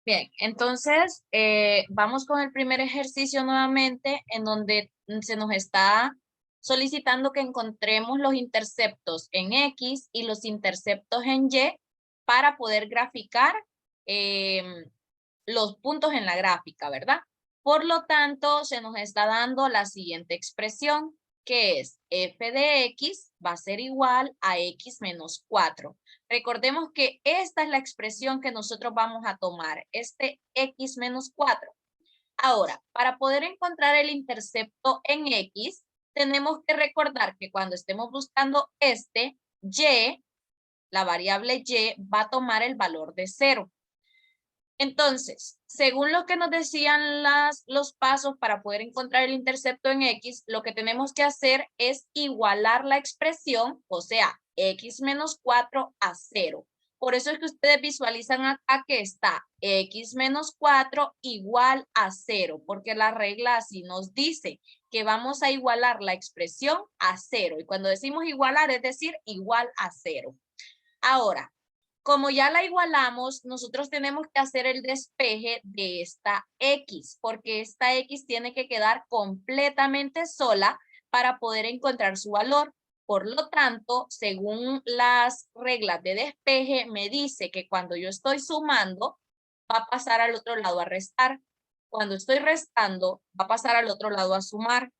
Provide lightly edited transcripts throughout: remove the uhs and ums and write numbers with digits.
Bien, entonces vamos con el primer ejercicio nuevamente en donde se nos está solicitando que encontremos los interceptos en X y los interceptos en Y para poder graficar los puntos en la gráfica, ¿verdad? Por lo tanto, se nos está dando la siguiente expresión, que es f de x va a ser igual a x menos 4. Recordemos que esta es la expresión que nosotros vamos a tomar, este x menos 4. Ahora, para poder encontrar el intercepto en x, tenemos que recordar que cuando estemos buscando este, y, la variable y, va a tomar el valor de 0. Entonces, según lo que nos decían los pasos para poder encontrar el intercepto en X, lo que tenemos que hacer es igualar la expresión, o sea, X menos 4 a 0. Por eso es que ustedes visualizan acá que está X menos 4 igual a 0, porque la regla así nos dice que vamos a igualar la expresión a 0. Y cuando decimos igualar, es decir, igual a 0. Ahora, como ya la igualamos, nosotros tenemos que hacer el despeje de esta X, porque esta X tiene que quedar completamente sola para poder encontrar su valor. Por lo tanto, según las reglas de despeje, me dice que cuando yo estoy sumando, va a pasar al otro lado a restar. Cuando estoy restando, va a pasar al otro lado a sumar.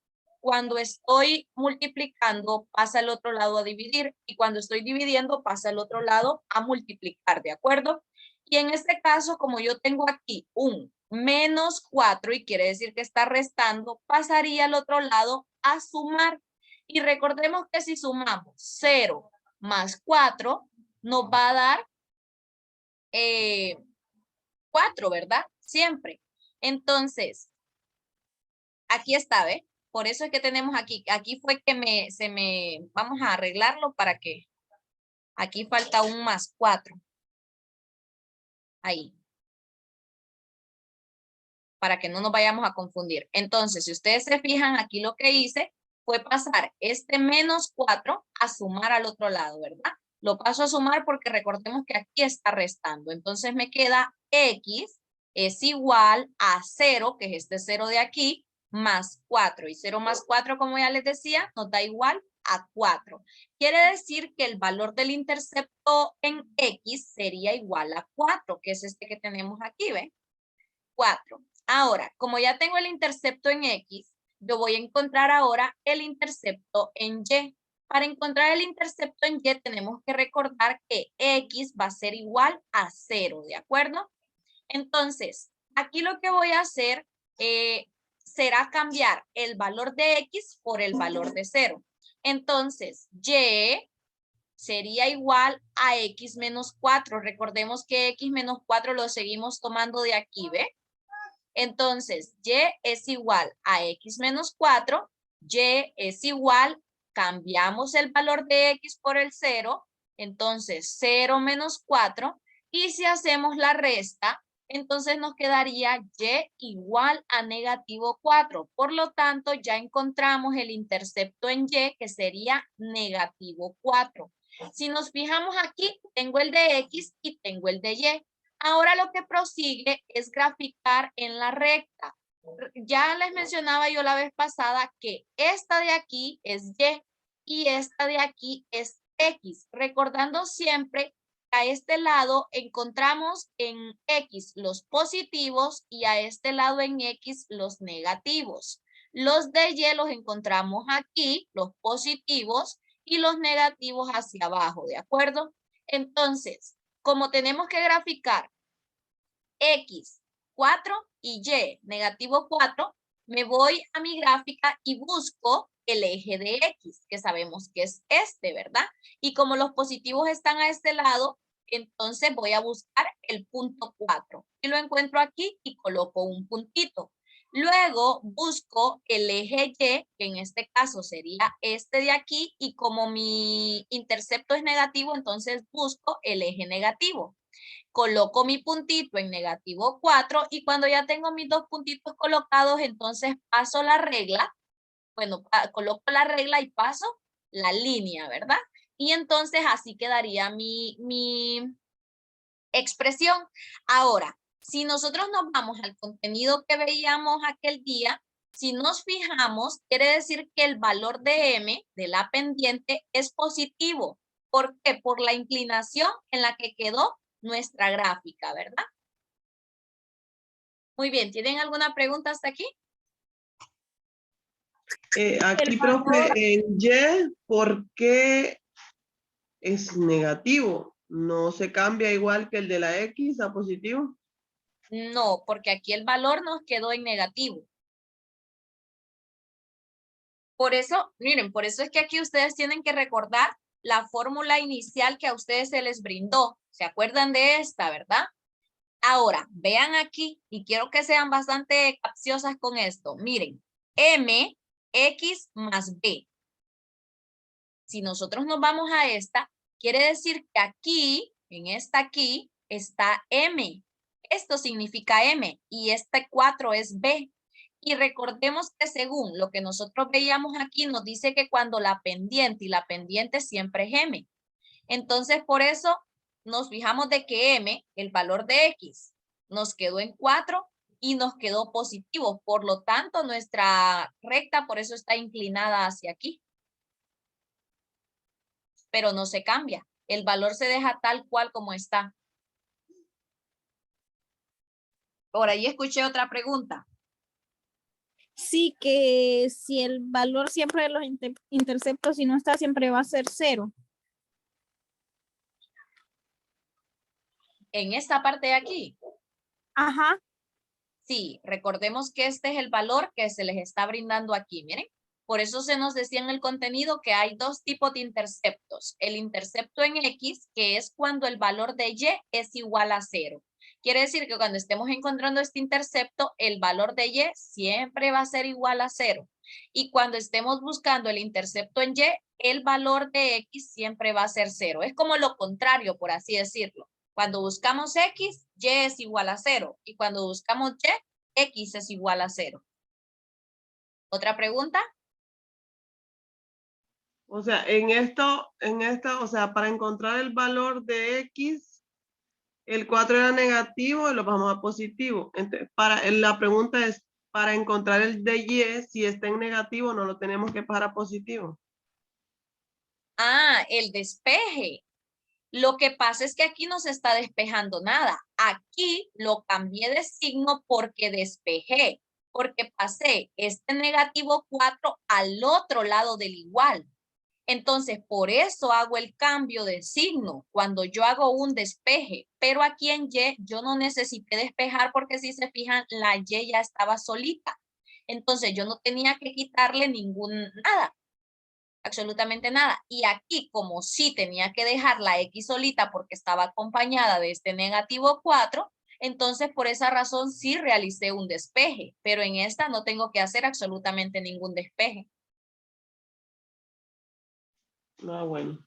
Cuando estoy multiplicando, pasa al otro lado a dividir. Y cuando estoy dividiendo, pasa al otro lado a multiplicar, ¿de acuerdo? Y en este caso, como yo tengo aquí un menos 4 y quiere decir que está restando, pasaría al otro lado a sumar. Y recordemos que si sumamos 0 más 4, nos va a dar 4, ¿verdad? Siempre. Entonces, aquí está, ¿ve? Por eso es que tenemos aquí fue que vamos a arreglarlo para que, aquí falta un más 4. Ahí. Para que no nos vayamos a confundir. Entonces, si ustedes se fijan, aquí lo que hice fue pasar este menos 4 a sumar al otro lado, ¿verdad? Lo paso a sumar porque recordemos que aquí está restando. Entonces me queda x es igual a 0, que es este 0 de aquí, más 4. Y 0 más 4, como ya les decía, nos da igual a 4. Quiere decir que el valor del intercepto en x sería igual a 4, que es este que tenemos aquí, ¿ven? 4. Ahora, como ya tengo el intercepto en X, yo voy a encontrar ahora el intercepto en Y. Para encontrar el intercepto en Y tenemos que recordar que X va a ser igual a 0, ¿de acuerdo? Entonces, aquí lo que voy a hacer será cambiar el valor de X por el valor de 0. Entonces, Y sería igual a X menos 4. Recordemos que X menos 4 lo seguimos tomando de aquí, ¿ve? Entonces, y es igual a x menos 4, y es igual, cambiamos el valor de x por el 0, entonces 0 menos 4, y si hacemos la resta, entonces nos quedaría y igual a negativo 4. Por lo tanto, ya encontramos el intercepto en y, que sería negativo 4. Si nos fijamos aquí, tengo el de x y tengo el de y. Ahora lo que prosigue es graficar en la recta. Ya les mencionaba yo la vez pasada que esta de aquí es Y esta de aquí es X. Recordando siempre que a este lado encontramos en X los positivos y a este lado en X los negativos. Los de Y los encontramos aquí, los positivos, y los negativos hacia abajo, ¿de acuerdo? Entonces, como tenemos que graficar X, 4 y Y, negativo 4, me voy a mi gráfica y busco el eje de X, que sabemos que es este, ¿verdad? Y como los positivos están a este lado, entonces voy a buscar el punto 4. Y lo encuentro aquí y coloco un puntito. Luego busco el eje Y, que en este caso sería este de aquí, y como mi intercepto es negativo, entonces busco el eje negativo. Coloco mi puntito en negativo 4 y cuando ya tengo mis dos puntitos colocados, entonces paso la regla, bueno, coloco la regla y paso la línea, ¿verdad? Y entonces así quedaría mi expresión. Ahora, Si nosotros nos vamos al contenido que veíamos aquel día, si nos fijamos, quiere decir que el valor de M, de la pendiente, es positivo. ¿Por qué? Por la inclinación en la que quedó nuestra gráfica, ¿verdad? Muy bien, ¿tienen alguna pregunta hasta aquí? Aquí, profe, en Y, ¿por qué es negativo? ¿No se cambia igual que el de la X a positivo? No, porque aquí el valor nos quedó en negativo. Por eso, miren, por eso es que aquí ustedes tienen que recordar la fórmula inicial que a ustedes se les brindó. ¿Se acuerdan de esta, verdad? Ahora, vean aquí, y quiero que sean bastante capciosas con esto. Miren, M, X más B. Si nosotros nos vamos a esta, quiere decir que aquí, en esta aquí, está M. Esto significa M, y este 4 es B. Y recordemos que según lo que nosotros veíamos aquí, nos dice que cuando la pendiente y la pendiente siempre es M. Entonces, por eso nos fijamos de que M, el valor de X, nos quedó en 4 y nos quedó positivo. Por lo tanto, nuestra recta por eso está inclinada hacia aquí. Pero no se cambia. El valor se deja tal cual como está. Por ahí escuché otra pregunta. Sí, que si el valor siempre de los interceptos, si no está, siempre va a ser 0. En esta parte de aquí. Ajá. Sí, recordemos que este es el valor que se les está brindando aquí, miren. Por eso se nos decía en el contenido que hay dos tipos de interceptos. El intercepto en X, que es cuando el valor de Y es igual a 0. Quiere decir que cuando estemos encontrando este intercepto, el valor de Y siempre va a ser igual a 0. Y cuando estemos buscando el intercepto en Y, el valor de X siempre va a ser 0. Es como lo contrario, por así decirlo. Cuando buscamos X, Y es igual a 0. Y cuando buscamos Y, X es igual a 0. ¿Otra pregunta? O sea, o sea, para encontrar el valor de X, el 4 era negativo y lo pasamos a positivo. Entonces, la pregunta es, para encontrar el de Y, si está en negativo, no lo tenemos que pasar a positivo. Ah, el despeje. Lo que pasa es que aquí no se está despejando nada. Aquí lo cambié de signo porque despejé, porque pasé este negativo 4 al otro lado del igual. Entonces, por eso hago el cambio de signo cuando yo hago un despeje. Pero aquí en Y yo no necesité despejar porque si se fijan, la Y ya estaba solita. Entonces, yo no tenía que quitarle nada, absolutamente nada. Y aquí, como sí tenía que dejar la X solita porque estaba acompañada de este negativo 4, entonces por esa razón sí realicé un despeje. Pero en esta no tengo que hacer absolutamente ningún despeje. Ah, bueno.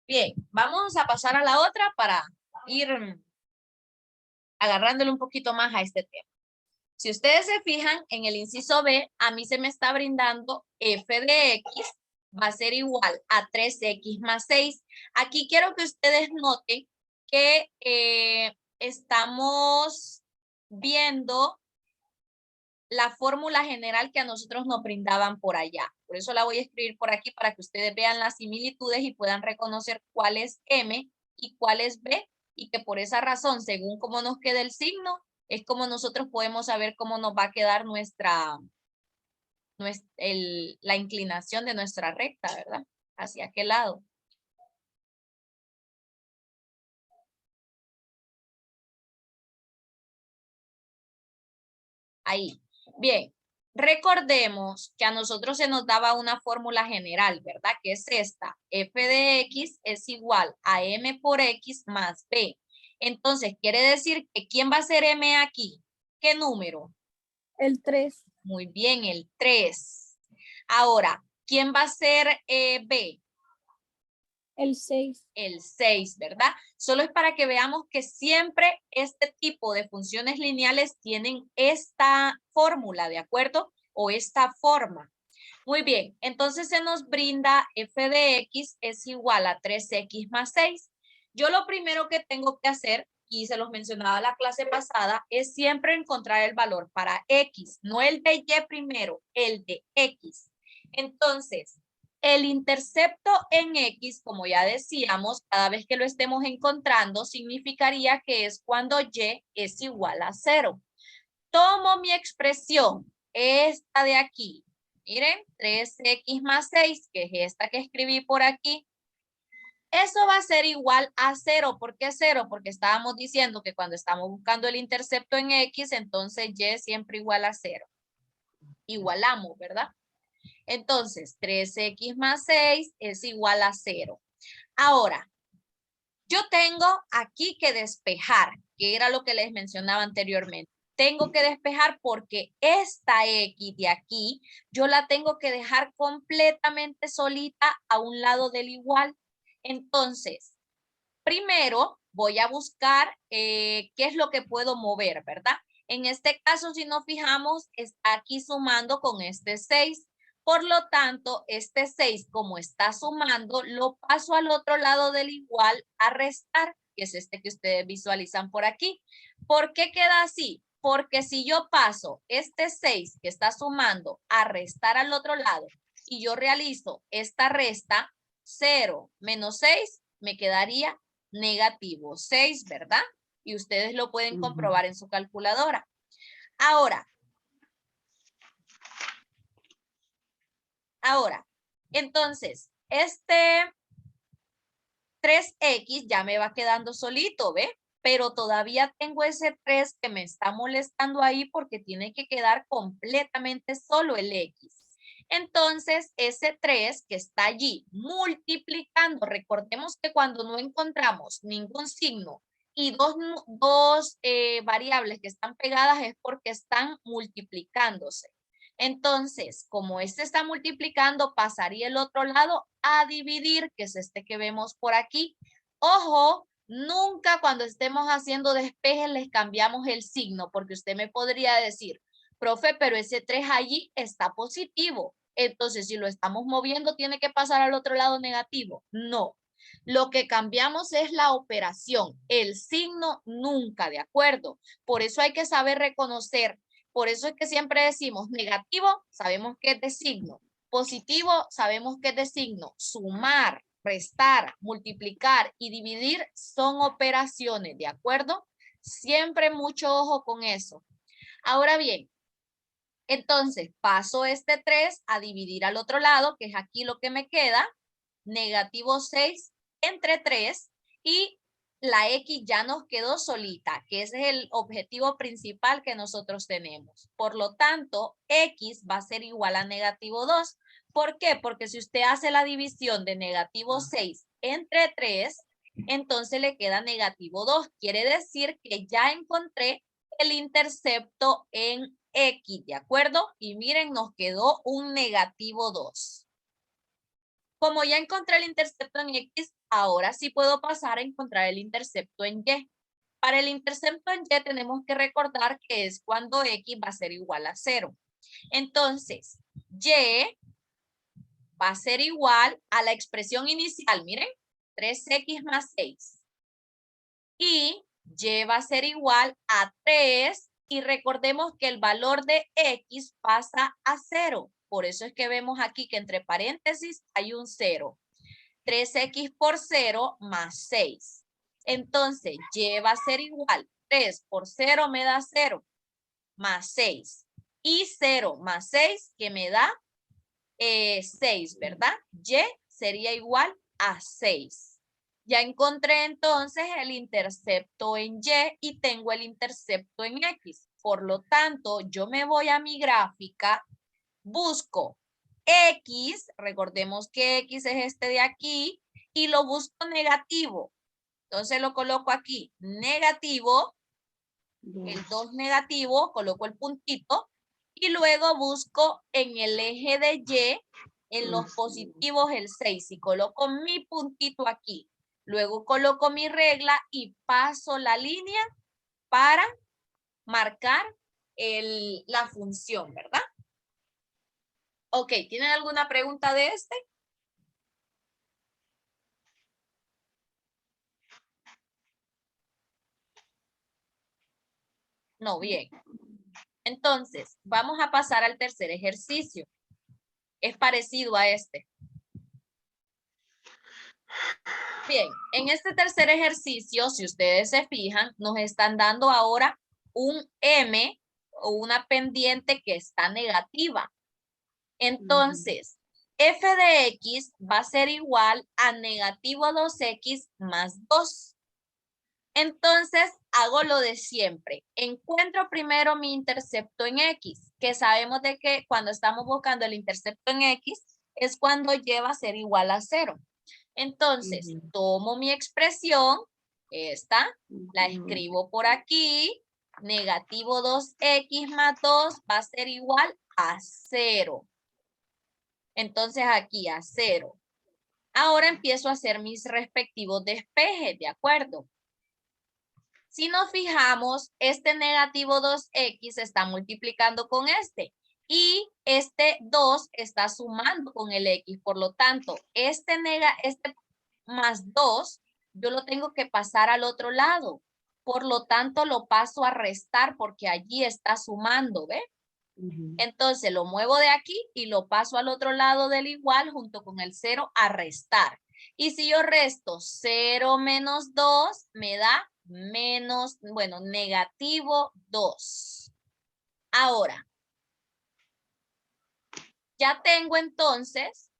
Bien, vamos a pasar a la otra para ir agarrándole un poquito más a este tema. Si ustedes se fijan en el inciso B, a mí se me está brindando f de x va a ser igual a 3x más 6. Aquí quiero que ustedes noten que estamos viendo la fórmula general que a nosotros nos brindaban por allá. Por eso la voy a escribir por aquí para que ustedes vean las similitudes y puedan reconocer cuál es M y cuál es B, y que por esa razón, según cómo nos quede el signo, es como nosotros podemos saber cómo nos va a quedar la inclinación de nuestra recta, ¿verdad? ¿Hacia qué lado? Ahí. Bien, recordemos que a nosotros se nos daba una fórmula general, ¿verdad? Que es esta. F de X es igual a M por X más B. Entonces, quiere decir que ¿quién va a ser M aquí? ¿Qué número? El 3. Muy bien, el 3. Ahora, ¿quién va a ser B? El 6. El 6, ¿verdad? Solo es para que veamos que siempre este tipo de funciones lineales tienen esta fórmula, ¿de acuerdo? O esta forma. Muy bien, entonces se nos brinda f de x es igual a 3x más 6. Yo lo primero que tengo que hacer y se los mencionaba la clase pasada, es siempre encontrar el valor para X, no el de Y primero, el de X. Entonces, el intercepto en X, como ya decíamos, cada vez que lo estemos encontrando, significaría que es cuando Y es igual a 0. Tomo mi expresión, esta de aquí. Miren, 3x más 6, que es esta que escribí por aquí. Eso va a ser igual a 0. ¿Por qué 0? Porque estábamos diciendo que cuando estamos buscando el intercepto en X, entonces Y es siempre igual a 0. Igualamos, ¿verdad? Entonces, 3x más 6 es igual a 0. Ahora, yo tengo aquí que despejar, que era lo que les mencionaba anteriormente. Tengo que despejar porque esta X de aquí, yo la tengo que dejar completamente solita a un lado del igual. Entonces, primero voy a buscar qué es lo que puedo mover, ¿verdad? En este caso, si nos fijamos, está aquí sumando con este 6. Por lo tanto, este 6, como está sumando, lo paso al otro lado del igual a restar, que es este que ustedes visualizan por aquí. ¿Por qué queda así? Porque si yo paso este 6 que está sumando a restar al otro lado y yo realizo esta resta, 0 menos 6, me quedaría negativo 6, ¿verdad? Y ustedes lo pueden comprobar en su calculadora. Ahora, entonces, este 3x ya me va quedando solito, ¿ve? Pero todavía tengo ese 3 que me está molestando ahí porque tiene que quedar completamente solo el x. Entonces, ese 3 que está allí multiplicando, recordemos que cuando no encontramos ningún signo y dos variables que están pegadas es porque están multiplicándose. Entonces, como este está multiplicando, pasaría el otro lado a dividir, que es este que vemos por aquí. Ojo, nunca cuando estemos haciendo despejes les cambiamos el signo, porque usted me podría decir, profe, pero ese 3 allí está positivo. Entonces, si lo estamos moviendo, ¿tiene que pasar al otro lado negativo? No. Lo que cambiamos es la operación, el signo nunca, ¿de acuerdo? Por eso hay que saber reconocer. Por eso es que siempre decimos negativo, sabemos que es de signo. Positivo, sabemos que es de signo. Sumar, restar, multiplicar y dividir son operaciones, ¿de acuerdo? Siempre mucho ojo con eso. Ahora bien, entonces paso este 3 a dividir al otro lado, que es aquí lo que me queda. Negativo 6 entre 3 y la X ya nos quedó solita, que ese es el objetivo principal que nosotros tenemos. Por lo tanto, X va a ser igual a negativo 2. ¿Por qué? Porque si usted hace la división de negativo 6 entre 3, entonces le queda negativo 2. Quiere decir que ya encontré el intercepto en X, ¿de acuerdo? Y miren, nos quedó un negativo 2. Como ya encontré el intercepto en X, ahora sí puedo pasar a encontrar el intercepto en Y. Para el intercepto en Y tenemos que recordar que es cuando X va a ser igual a 0. Entonces, Y va a ser igual a la expresión inicial, miren, 3x más 6. Y Y va a ser igual a 3 y recordemos que el valor de X pasa a 0. Por eso es que vemos aquí que entre paréntesis hay un 0. 3x por 0 más 6. Entonces, Y va a ser igual. 3 por 0 me da 0 más 6. Y 0 más 6 que me da 6, ¿verdad? Y sería igual a 6. Ya encontré entonces el intercepto en Y tengo el intercepto en X. Por lo tanto, yo me voy a mi gráfica, busco X, recordemos que X es este de aquí, y lo busco negativo. Entonces lo coloco aquí, negativo, el 2 negativo, coloco el puntito, y luego busco en el eje de Y, en los positivos el 6, y coloco mi puntito aquí. Luego coloco mi regla y paso la línea para marcar la función, ¿verdad? Ok, ¿tienen alguna pregunta de este? No, bien. Entonces, vamos a pasar al tercer ejercicio. Es parecido a este. Bien, en este tercer ejercicio, si ustedes se fijan, nos están dando ahora un M o una pendiente que está negativa. Entonces, f de x va a ser igual a negativo 2x más 2. Entonces, hago lo de siempre. Encuentro primero mi intercepto en x, que sabemos de que cuando estamos buscando el intercepto en x es cuando lleva a ser igual a 0. Entonces, tomo mi expresión, esta, la escribo por aquí, negativo 2x más 2 va a ser igual a 0. Entonces, aquí a 0. Ahora empiezo a hacer mis respectivos despejes, ¿de acuerdo? Si nos fijamos, este negativo 2x está multiplicando con este. Y este 2 está sumando con el x. Por lo tanto, este más 2, yo lo tengo que pasar al otro lado. Por lo tanto, lo paso a restar porque allí está sumando, ¿ve? Entonces, lo muevo de aquí y lo paso al otro lado del igual junto con el 0 a restar. Y si yo resto 0 menos 2, me da negativo 2. Ahora, ya tengo entonces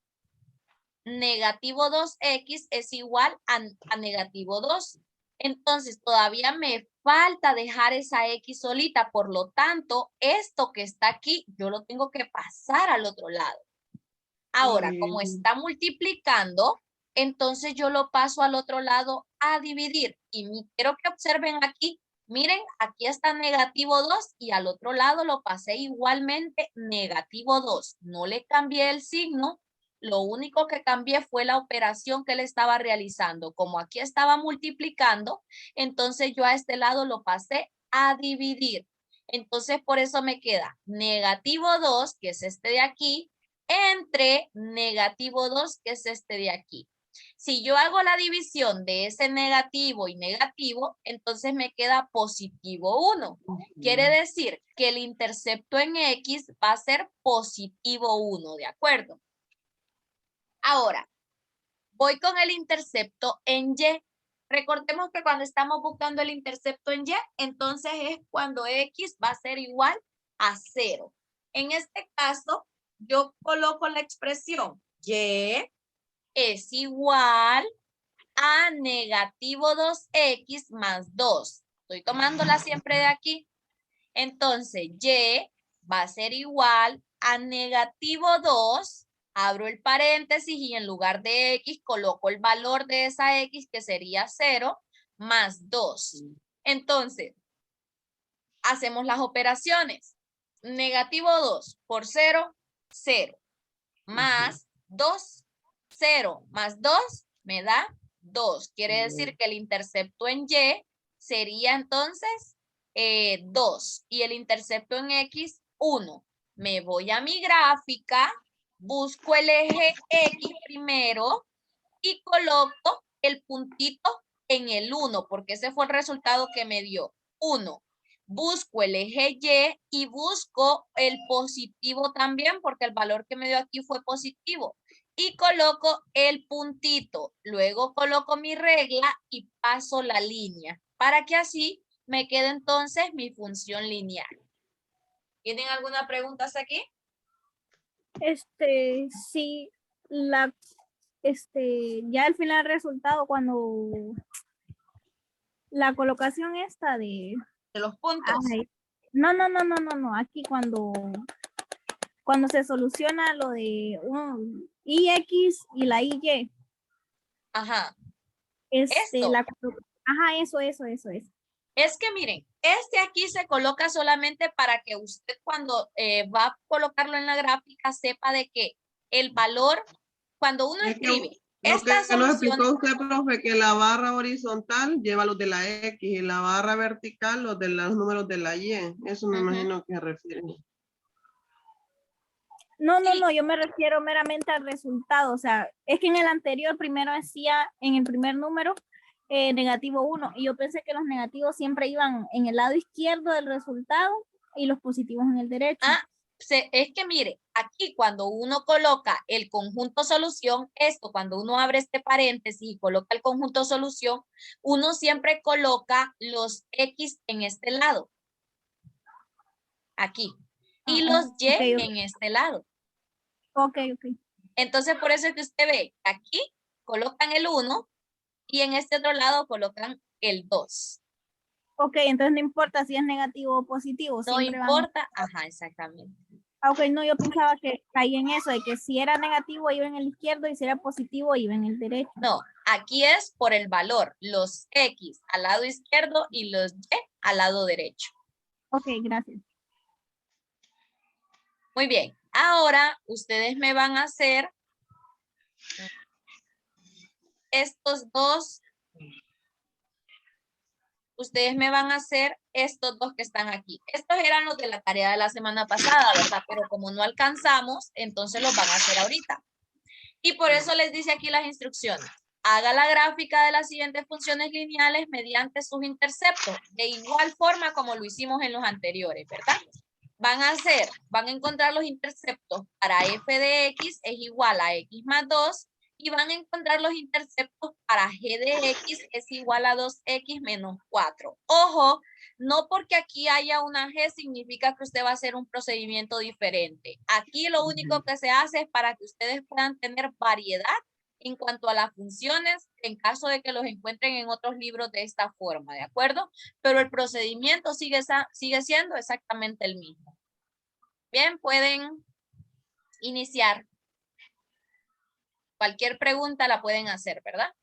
negativo 2x es igual a negativo 2. Entonces, todavía me falta dejar esa x solita. Por lo tanto, esto que está aquí, yo lo tengo que pasar al otro lado. Ahora, como está multiplicando, entonces yo lo paso al otro lado a dividir. Y quiero que observen aquí. Miren, aquí está negativo 2 y al otro lado lo pasé igualmente negativo 2. No le cambié el signo. Lo único que cambié fue la operación que él estaba realizando. Como aquí estaba multiplicando, entonces yo a este lado lo pasé a dividir. Entonces por eso me queda negativo 2, que es este de aquí, entre negativo 2, que es este de aquí. Si yo hago la división de ese negativo y negativo, entonces me queda positivo 1. Quiere decir que el intercepto en X va a ser positivo 1, ¿de acuerdo? Ahora, voy con el intercepto en Y. Recordemos que cuando estamos buscando el intercepto en Y, entonces es cuando X va a ser igual a 0. En este caso, yo coloco la expresión Y es igual a negativo 2x más 2. Estoy tomándola siempre de aquí. Entonces, Y va a ser igual a negativo 2. Abro el paréntesis y en lugar de X coloco el valor de esa X que sería 0 más 2. Entonces, hacemos las operaciones. Negativo 2 por 0, 0. Más 2, 0 más 2 me da 2. Quiere decir que el intercepto en Y sería entonces 2 y el intercepto en X 1. Me voy a mi gráfica, busco el eje X primero y coloco el puntito en el 1 porque ese fue el resultado que me dio 1. Busco el eje Y y busco el positivo también porque el valor que me dio aquí fue positivo. Y coloco el puntito. Luego coloco mi regla y paso la línea para que así me quede entonces mi función lineal. ¿Tienen alguna pregunta hasta aquí? Sí, ya al final el resultado cuando la colocación esta de los puntos. No, aquí cuando se soluciona lo de un IX y la IY. Ajá. Esto. Eso. Es que miren, este aquí se coloca solamente para que usted cuando va a colocarlo en la gráfica sepa de que el valor, cuando uno escribe esta solución. Lo que nos explicó usted, profe, que la barra horizontal lleva los de la X y la barra vertical los de los números de la Y. Eso me imagino que refiere. No, yo me refiero meramente al resultado. O sea, es que en el anterior primero decía, en el primer número, negativo 1. Y yo pensé que los negativos siempre iban en el lado izquierdo del resultado y los positivos en el derecho. Ah, es que mire, aquí cuando uno coloca el conjunto solución, esto cuando uno abre este paréntesis y coloca el conjunto solución, uno siempre coloca los X en este lado. Aquí. Y los Y ok. en este lado. Ok. Entonces, por eso es que usted ve, aquí colocan el 1 y en este otro lado colocan el 2. Ok, entonces no importa si es negativo o positivo. No siempre importa, ajá, exactamente. Ok, no, yo pensaba que caía en eso, de que si era negativo iba en el izquierdo y si era positivo iba en el derecho. No, aquí es por el valor, los X al lado izquierdo y los Y al lado derecho. Ok, gracias. Muy bien, ahora ustedes me van a hacer estos dos. Ustedes me van a hacer estos dos que están aquí. Estos eran los de la tarea de la semana pasada, ¿verdad? Pero como no alcanzamos, entonces los van a hacer ahorita. Y por eso les dice aquí las instrucciones. Haga la gráfica de las siguientes funciones lineales mediante sus interceptos, de igual forma como lo hicimos en los anteriores, ¿verdad? Van a encontrar los interceptos para f de x es igual a x más 2 y van a encontrar los interceptos para g de x es igual a 2x menos 4. Ojo, no porque aquí haya una g significa que usted va a hacer un procedimiento diferente. Aquí lo único que se hace es para que ustedes puedan tener variedad en cuanto a las funciones en caso de que los encuentren en otros libros de esta forma, ¿de acuerdo? Pero el procedimiento sigue siendo exactamente el mismo. Bien, pueden iniciar. Cualquier pregunta la pueden hacer, ¿verdad?